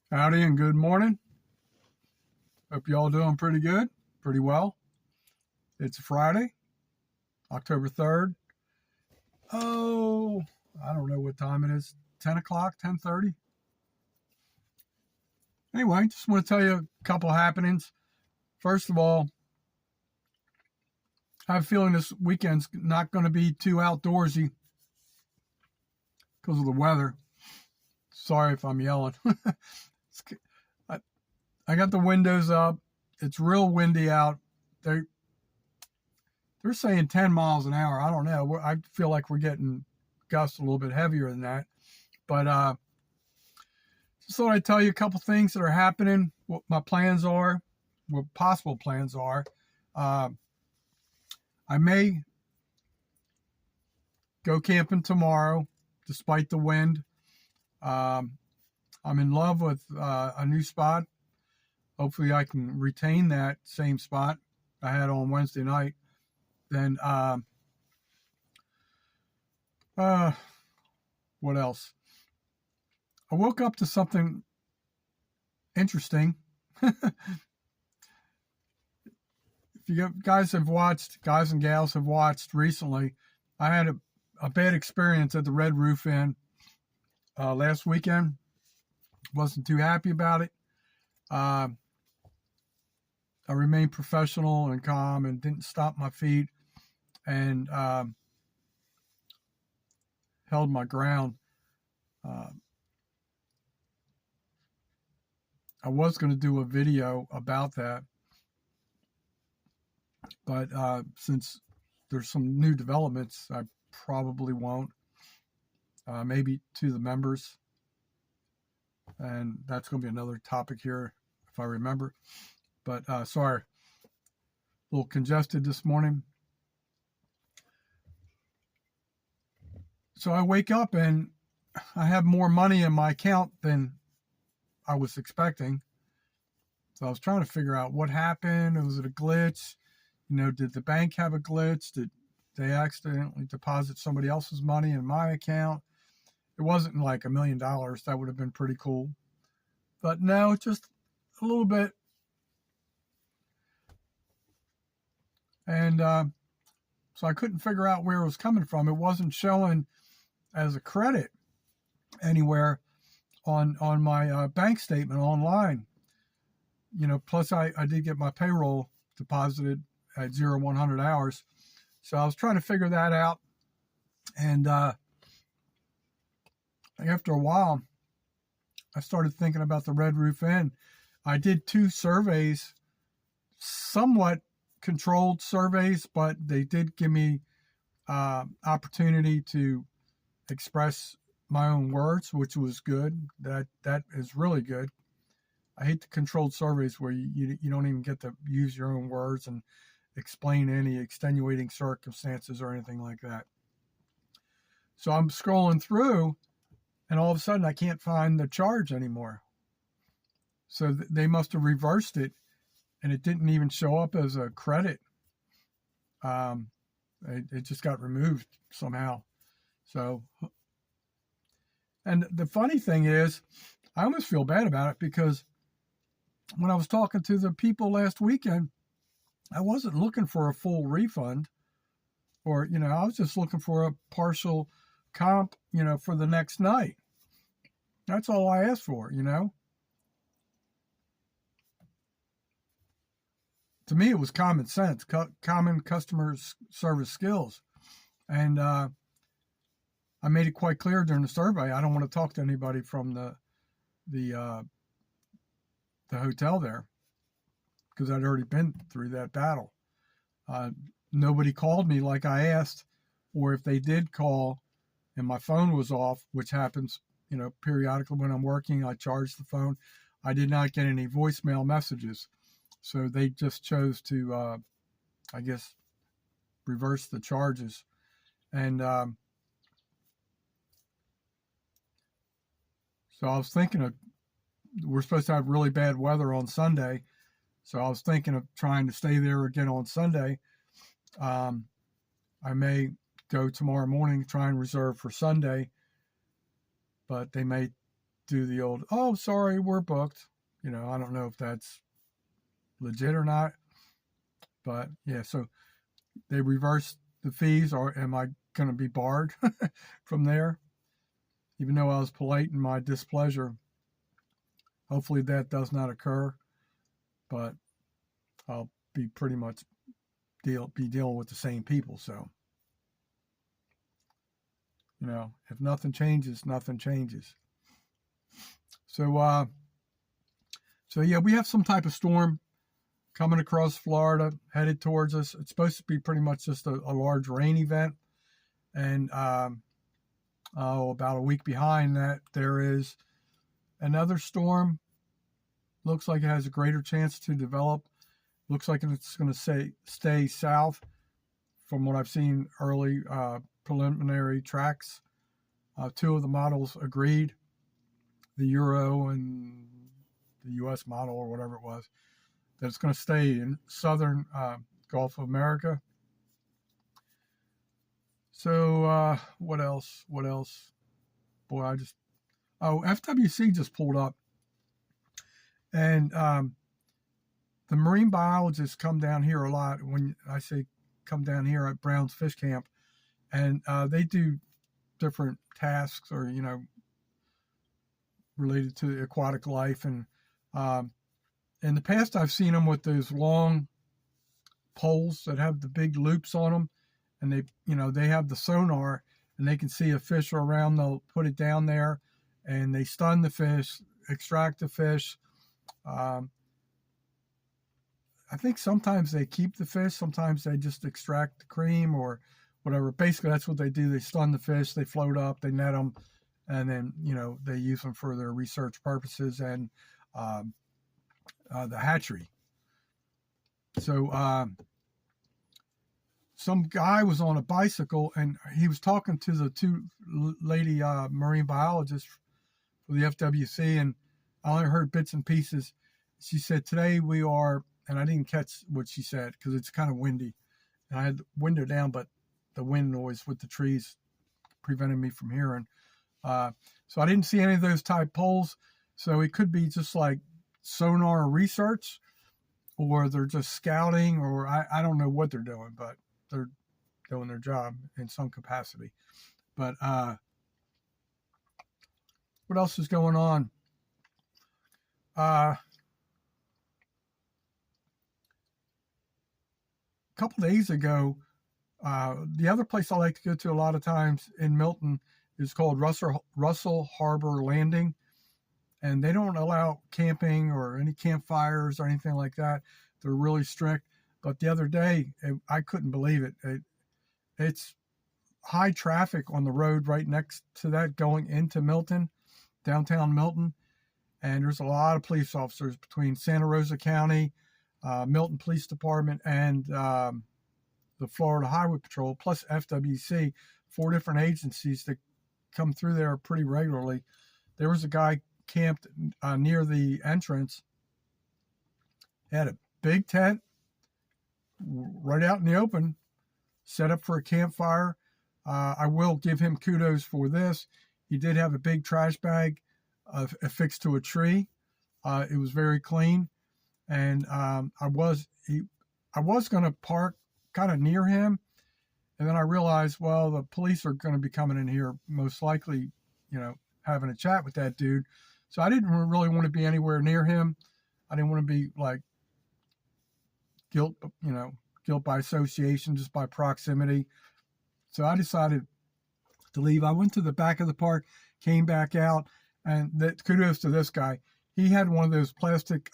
Howdy and good morning. Hope you all doing pretty good, pretty well. It's Friday, October 3rd. Oh, I don't know what time it is. 10 o'clock, 10:30. Anyway, just want to tell you a couple happenings. First of all, I have a feeling this weekend's not going to be too outdoorsy because of the weather. Sorry if I'm yelling. I, I got the windows up. It's real windy out. They're saying 10 miles an hour. I don't know. I feel like we're getting gusts a little bit heavier than that. But just thought I'd tell you a couple things that are happening, what my plans are, what possible plans are. I may go camping tomorrow, despite the wind. I'm in love with a new spot. Hopefully I can retain that same spot I had on Wednesday night. Then, what else? I woke up to something interesting. If you guys and gals have watched recently, I had a bad experience at the Red Roof Inn last weekend. Wasn't too happy about it. I remained professional and calm and didn't stomp my feet and held my ground. I was going to do a video about that, but since there's some new developments, I probably won't. Maybe to the members, and that's going to be another topic here if I remember. But sorry, a little congested this morning. So I wake up and I have more money in my account than I was expecting. So I was trying to figure out what happened. Was it a glitch? Did the bank have a glitch? Did they accidentally deposit somebody else's money in my account? It wasn't like $1 million. That would have been pretty cool. But no, just a little bit. And so I couldn't figure out where it was coming from. It wasn't showing as a credit anywhere on my bank statement online. Plus I did get my payroll deposited at 100 hours. So I was trying to figure that out. And after a while, I started thinking about the Red Roof Inn. I did 2 surveys, somewhat controlled surveys, but they did give me opportunity to express my own words, which was good. That is really good. I hate the controlled surveys where you don't even get to use your own words and explain any extenuating circumstances or anything like that. So I'm scrolling through, and all of a sudden I can't find the charge anymore. So they must have reversed it, and it didn't even show up as a credit. It just got removed somehow. So, and the funny thing is, I almost feel bad about it because when I was talking to the people last weekend, I wasn't looking for a full refund, or I was just looking for a partial comp, for the next night. That's all I asked for. To me, it was common sense, common customer service skills, and I made it quite clear during the survey I don't want to talk to anybody from the hotel there, because I'd already been through that battle. Nobody called me like I asked, or if they did call and my phone was off, which happens, periodically when I'm working, I charge the phone. I did not get any voicemail messages. So they just chose to, I guess, reverse the charges. And so I was thinking we're supposed to have really bad weather on Sunday. So I was thinking of trying to stay there again on Sunday. I may go tomorrow morning, try and reserve for Sunday, but they may do the old, oh, sorry, we're booked. I don't know if that's legit or not, but yeah, so they reverse the fees, or am I going to be barred from there? Even though I was polite in my displeasure, hopefully that does not occur, but I'll be pretty much dealing with the same people. So, if nothing changes, nothing changes. So, yeah, we have some type of storm coming across Florida, headed towards us. It's supposed to be pretty much just a large rain event. And about a week behind that, there is another storm. Looks like it has a greater chance to develop. Looks like it's going to stay south from what I've seen early preliminary tracks. Two of the models agreed, the Euro and the US model or whatever it was, that it's going to stay in southern Gulf of America. So what else? Boy, FWC just pulled up. And the marine biologists come down here a lot. When I say come down here at Brown's Fish Camp, and they do different tasks or, related to aquatic life. And in the past, I've seen them with those long poles that have the big loops on them. And they have the sonar and they can see a fish around. They'll put it down there and they stun the fish, extract the fish. I think sometimes they keep the fish. Sometimes they just extract the cream or whatever. Basically, that's what they do. They stun the fish, they float up, they net them, and then, they use them for their research purposes and the hatchery. So some guy was on a bicycle and he was talking to the two lady marine biologists for the FWC, and I only heard bits and pieces. She said, today we are, and I didn't catch what she said because it's kind of windy. And I had the window down, but the wind noise with the trees prevented me from hearing. So I didn't see any of those type poles. So it could be just like sonar research, or they're just scouting, or I don't know what they're doing, but they're doing their job in some capacity. But what else is going on? A couple days ago, the other place I like to go to a lot of times in Milton is called Russell Harbor Landing. And they don't allow camping or any campfires or anything like that. They're really strict. But the other day, I couldn't believe it. It's high traffic on the road right next to that going into Milton, downtown Milton. And there's a lot of police officers between Santa Rosa County, Milton Police Department, and the Florida Highway Patrol, plus FWC, 4 different agencies that come through there pretty regularly. There was a guy camped near the entrance, had a big tent right out in the open, set up for a campfire. I will give him kudos for this. He did have a big trash bag affixed to a tree. It was very clean, and I was going to park kind of near him, and then I realized, well, the police are going to be coming in here, most likely, having a chat with that dude. So I didn't really want to be anywhere near him. I didn't want to be like guilt by association, just by proximity. So I decided to leave. I went to the back of the park, came back out, and kudos to this guy. He had one of those plastic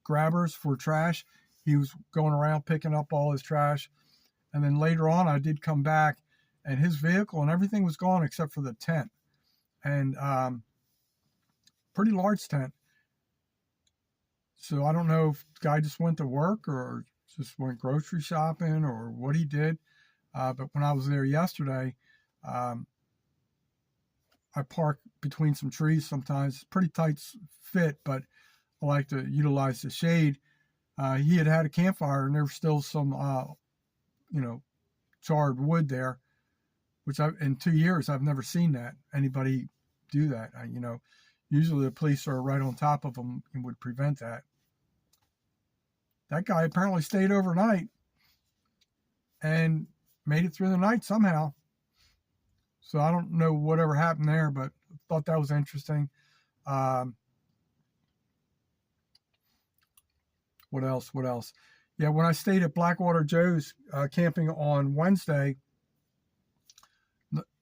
grabbers for trash. He was going around picking up all his trash. And then later on, I did come back, and his vehicle and everything was gone except for the tent. And pretty large tent. So I don't know if the guy just went to work or just went grocery shopping or what he did. But when I was there yesterday, I park between some trees sometimes. Pretty tight fit, but I like to utilize the shade. He had a campfire, and there was still some, charred wood there, which in 2 years, I've never seen that. Anybody do that. Usually the police are right on top of them and would prevent that. That guy apparently stayed overnight and made it through the night somehow. So I don't know whatever happened there, but I thought that was interesting. What else? What else? Yeah, when I stayed at Blackwater Joe's camping on Wednesday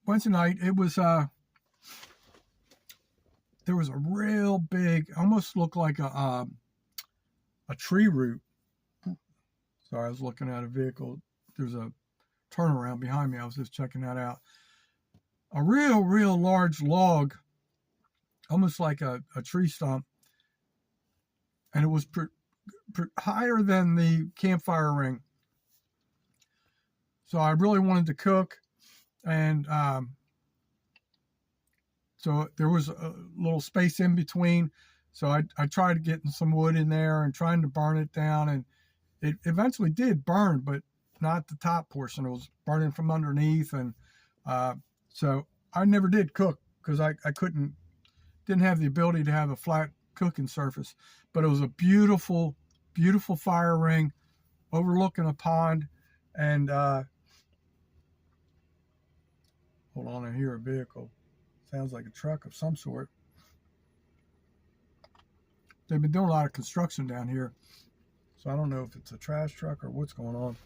night, it was there was a real big, almost looked like a tree root. Sorry, I was looking at a vehicle. There's a turnaround behind me. I was just checking that out. A real large log, almost like a tree stump, and it was higher than the campfire ring. So I really wanted to cook, and so there was a little space in between. So I tried getting some wood in there and trying to burn it down, and it eventually did burn, but not the top portion. It was burning from underneath, and so I never did cook because I didn't have the ability to have a flat cooking surface. But it was a beautiful fire ring overlooking a pond, and hold on, I hear a vehicle. Sounds like a truck of some sort. They've been doing a lot of construction down here, so I don't know if it's a trash truck or what's going on.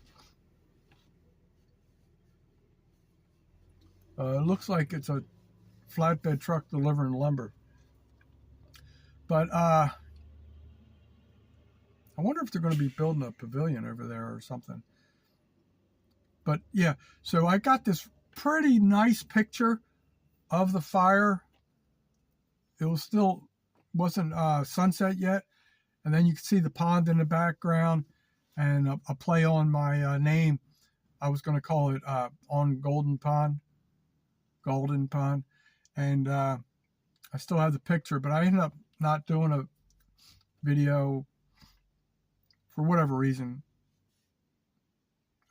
It looks like it's a flatbed truck delivering lumber. But I wonder if they're going to be building a pavilion over there or something. But yeah, so I got this pretty nice picture of the fire. It was wasn't sunset yet, and then you could see the pond in the background, and a play on my name. I was going to call it on Golden Pond, and I still have the picture, but I ended up not doing a video for whatever reason.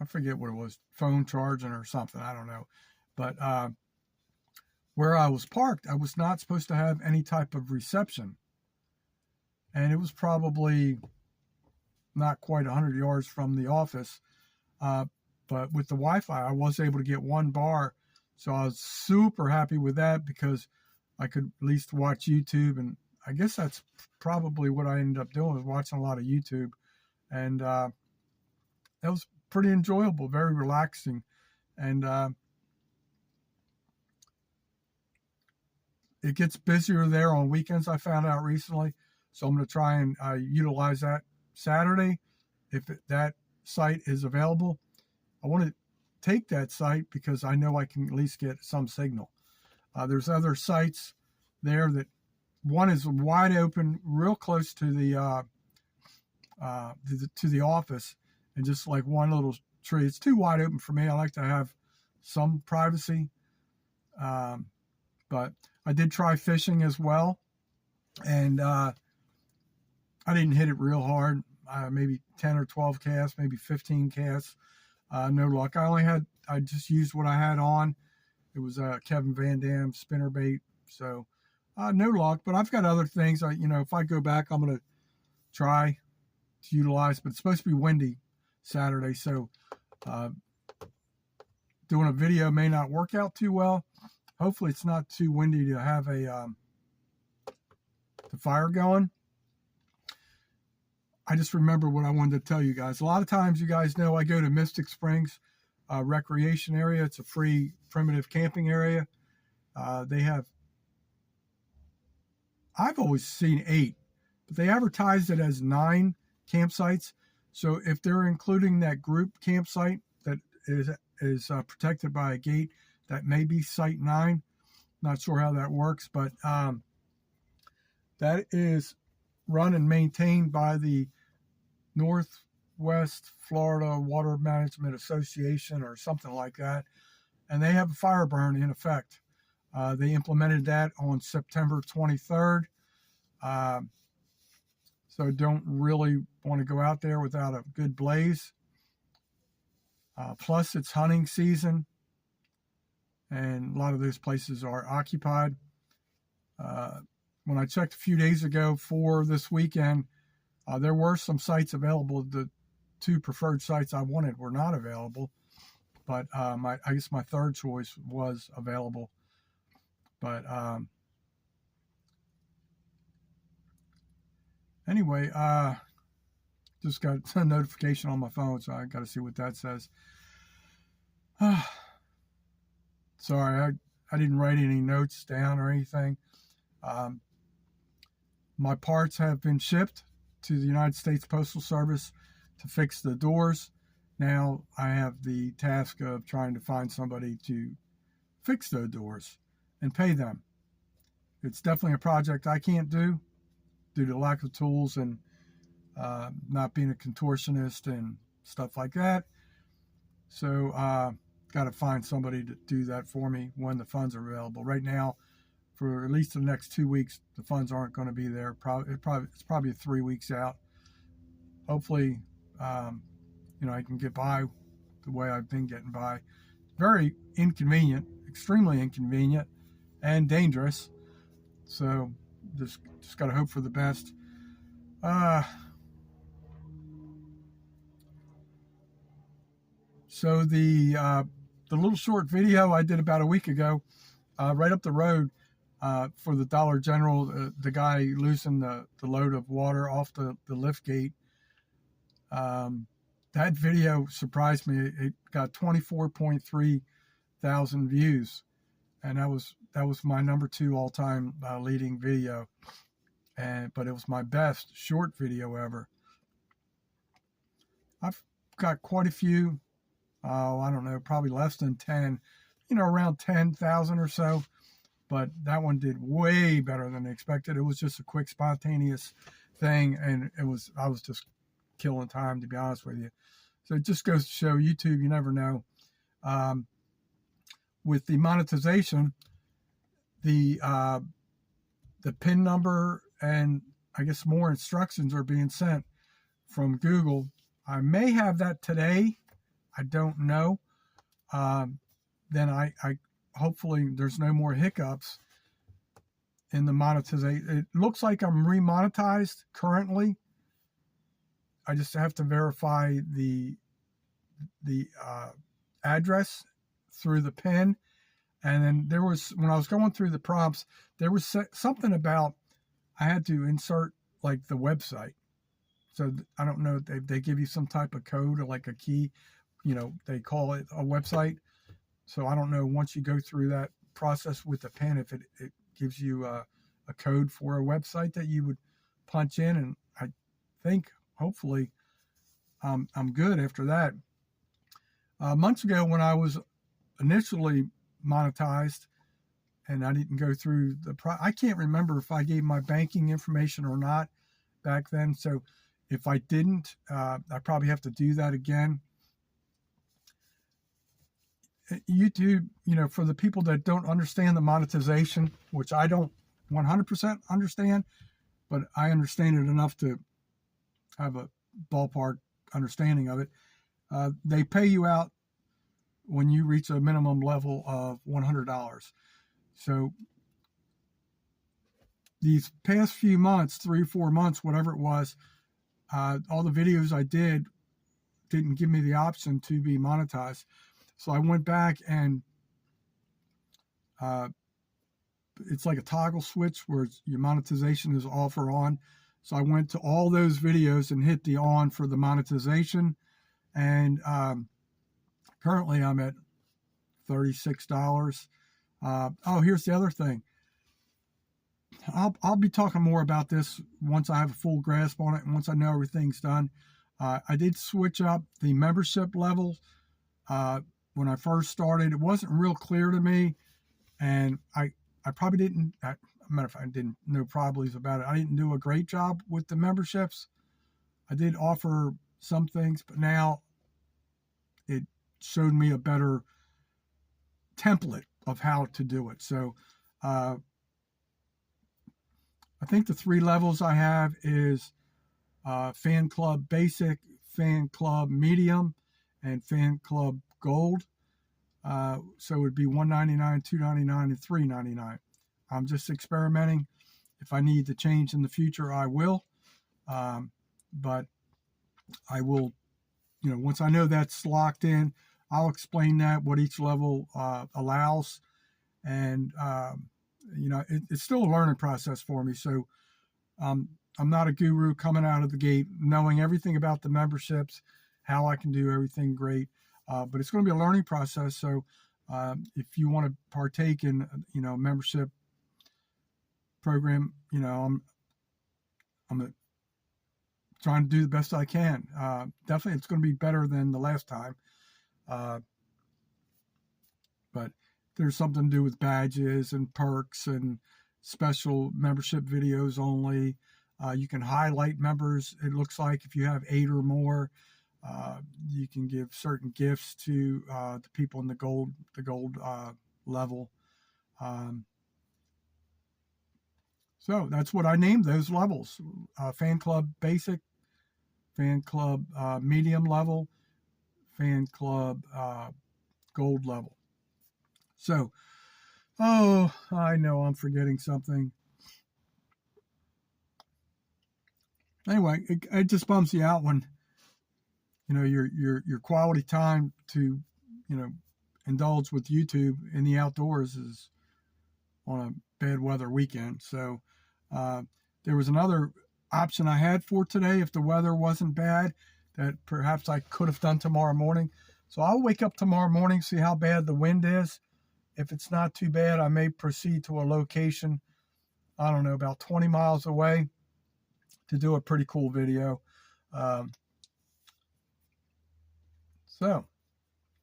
I forget what it was, phone charging or something, I don't know. But where I was parked, I was not supposed to have any type of reception. And it was probably not quite 100 yards from the office. But with the Wi-Fi, I was able to get one bar. So I was super happy with that because I could at least watch YouTube. And I guess that's probably what I ended up doing, was watching a lot of YouTube. And that was pretty enjoyable, very relaxing. And it gets busier there on weekends, I found out recently. So I'm going to try and utilize that Saturday if that site is available. I want to take that site because I know I can at least get some signal. There's other sites there that one is wide open, real close to the office, and just like one little tree. It's too wide open for me. I like to have some privacy. But I did try fishing as well, and I didn't hit it real hard. Maybe 10 or 12 casts, maybe 15 casts. No luck. I just used what I had on. It was a Kevin Van Dam spinnerbait. So no luck, but I've got other things. If I go back, I'm going to try to utilize, but it's supposed to be windy Saturday. So doing a video may not work out too well. Hopefully it's not too windy to have the fire going. I just remember what I wanted to tell you guys. A lot of times, you guys know I go to Mystic Springs recreation area. It's a free primitive camping area. I've always seen 8, but they advertised it as 9 campsites. So if they're including that group campsite that is protected by a gate, that may be site 9. Not sure how that works, but that is run and maintained by the Northwest Florida Water Management Association or something like that. And they have a fire burn in effect. They implemented that on September 23rd. So don't really want to go out there without a good blaze. Plus, it's hunting season, and a lot of those places are occupied. when I checked a few days ago for this weekend, there were some sites available. The two preferred sites I wanted were not available, but I guess my third choice was available. But anyway, just got a notification on my phone, so I got to see what that says. Sorry, I didn't write any notes down or anything. My parts have been shipped to the United States Postal Service to fix the doors. Now I have the task of trying to find somebody to fix those doors and pay them. It's definitely a project I can't do due to lack of tools and not being a contortionist and stuff like that. So got to find somebody to do that for me when the funds are available. Right now, for at least the next 2 weeks, the funds aren't going to be there. It's probably 3 weeks out. Hopefully, I can get by the way I've been getting by. Very inconvenient, extremely inconvenient, and dangerous. So just got to hope for the best. So the little short video I did about a week ago, right up the road for the Dollar General, the guy loosened the load of water off the lift gate. That video surprised me. It got 24.3 thousand views, and that was my number 2 all-time leading video. But it was my best short video ever. I've got quite a few. I don't know, probably less than 10, around 10,000 or so. But that one did way better than expected. It was just a quick, spontaneous thing, and I was just killing time, to be honest with you. So it just goes to show YouTube, you never know. With the monetization, the PIN number and I guess more instructions are being sent from Google. I may have that today. I don't know. Then I hopefully there's no more hiccups in the monetization. It looks like I'm remonetized currently. I just have to verify the address through the PIN. And then there was, when I was going through the prompts, there was something about I had to insert like the website. So I don't know, they give you some type of code or like a key, they call it a website. So I don't know, once you go through that process with the PIN, if it gives you a code for a website that you would punch in. And I think hopefully I'm good after that. Months ago when I was initially monetized and I didn't go through I can't remember if I gave my banking information or not back then. So if I didn't, I probably have to do that again. YouTube, for the people that don't understand the monetization, which I don't 100% understand, but I understand it enough to have a ballpark understanding of it. They pay you out when you reach a minimum level of $100. So these past few months, 3 or 4 months, whatever it was, all the videos I did didn't give me the option to be monetized. So I went back and it's like a toggle switch where your monetization is off or on. So I went to all those videos and hit the on for the monetization. And currently I'm at $36. Here's the other thing. I'll be talking more about this once I have a full grasp on it and once I know everything's done. I did switch up the membership level. When I first started, it wasn't real clear to me, and I probably didn't. Matter of fact, I didn't know probably about it. I didn't do a great job with the memberships. I did offer some things, but now it showed me a better template of how to do it. So I think the 3 levels I have is Fan Club Basic, Fan Club Medium, and Fan Club Gold. So it would be $199, $299, and $399. I'm just experimenting. If I need to change in the future, I will. But I will, once I know that's locked in, I'll explain what each level allows. And, it's still a learning process for me. So I'm not a guru coming out of the gate knowing everything about the memberships, how I can do everything great. But it's going to be a learning process. So if you want to partake in, a membership program, I'm trying to do the best I can. Definitely, it's going to be better than the last time. But there's something to do with badges and perks and special membership videos only. You can highlight members. It looks like if you have 8 or more, you can give certain gifts to the people in the gold level. So that's what I named those levels: fan club basic, fan club medium level, fan club gold level. So, I know I'm forgetting something. Anyway, it just bums you out when your quality time to indulge with YouTube in the outdoors is on a bad weather weekend. So there was another option I had for today if the weather wasn't bad that perhaps I could have done tomorrow morning. So I'll wake up tomorrow morning, see how bad the wind is. If it's not too bad, I may proceed to a location, I don't know, about 20 miles away to do a pretty cool video. So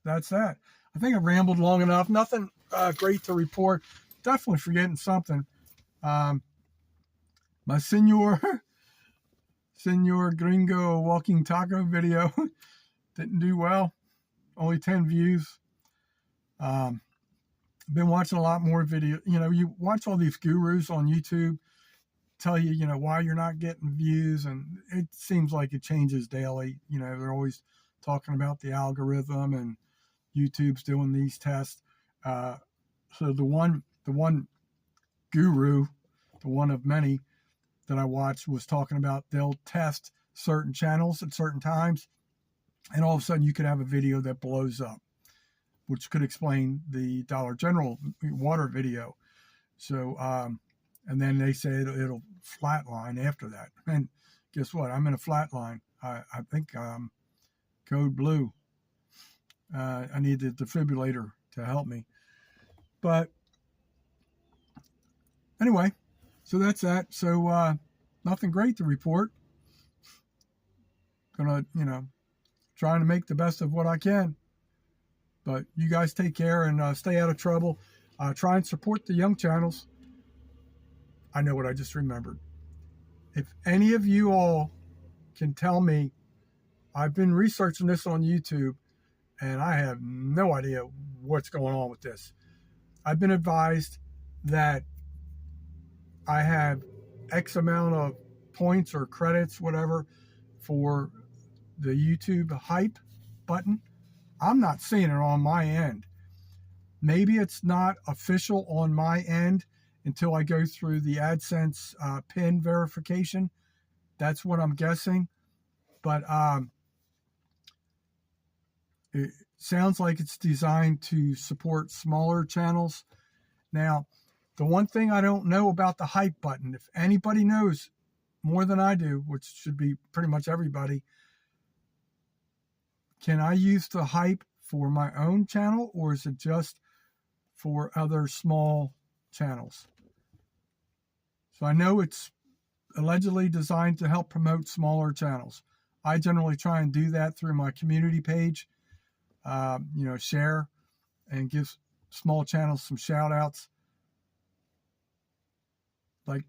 that's that. I think I've rambled long enough. Nothing great to report. Definitely forgetting something. My Senor Gringo walking taco video didn't do well. Only 10 views. Been watching a lot more video. You watch all these gurus on YouTube tell you, why you're not getting views, and it seems like it changes daily. They're always talking about the algorithm, and YouTube's doing these tests. So the one guru, the one of many that I watched, was talking about they'll test certain channels at certain times, and all of a sudden you could have a video that blows up, which could explain the Dollar General water video. So, and then they say it'll flatline after that. And guess what? I'm in a flatline. I think code blue. I need the defibrillator to help me. But anyway, so that's that. So nothing great to report. Gonna, trying to make the best of what I can. But you guys take care and stay out of trouble. Try and support the young channels. I know what I just remembered. If any of you all can tell me, I've been researching this on YouTube, and I have no idea what's going on with this. I've been advised that I have X amount of points or credits, whatever, for the YouTube hype button. I'm not seeing it on my end. Maybe it's not official on my end until I go through the AdSense PIN verification. That's what I'm guessing. But it sounds like it's designed to support smaller channels. Now, the one thing I don't know about the hype button, if anybody knows more than I do, which should be pretty much everybody, can I use the hype for my own channel, or is it just for other small channels? So I know it's allegedly designed to help promote smaller channels. I generally try and do that through my community page, share and give small channels some shout outs. Like,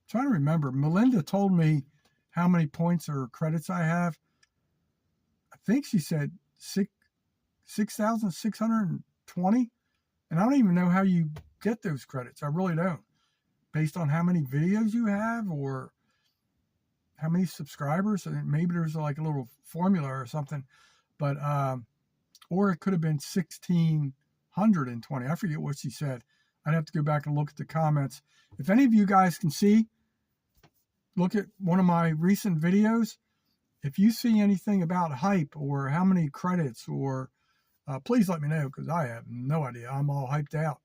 trying to remember, Melinda told me how many points or credits I have. I think she said 6,620. And I don't even know how you get those credits. I really don't. Based on how many videos you have or how many subscribers. And maybe there's like a little formula or something. But, or it could have been 1,620. I forget what she said. I'd have to go back and look at the comments. If any of you guys can see, look at one of my recent videos. If you see anything about hype or how many credits, or please let me know, because I have no idea. I'm all hyped out.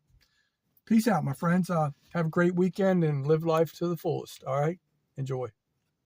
Peace out, my friends. Have a great weekend and live life to the fullest. All right? Enjoy.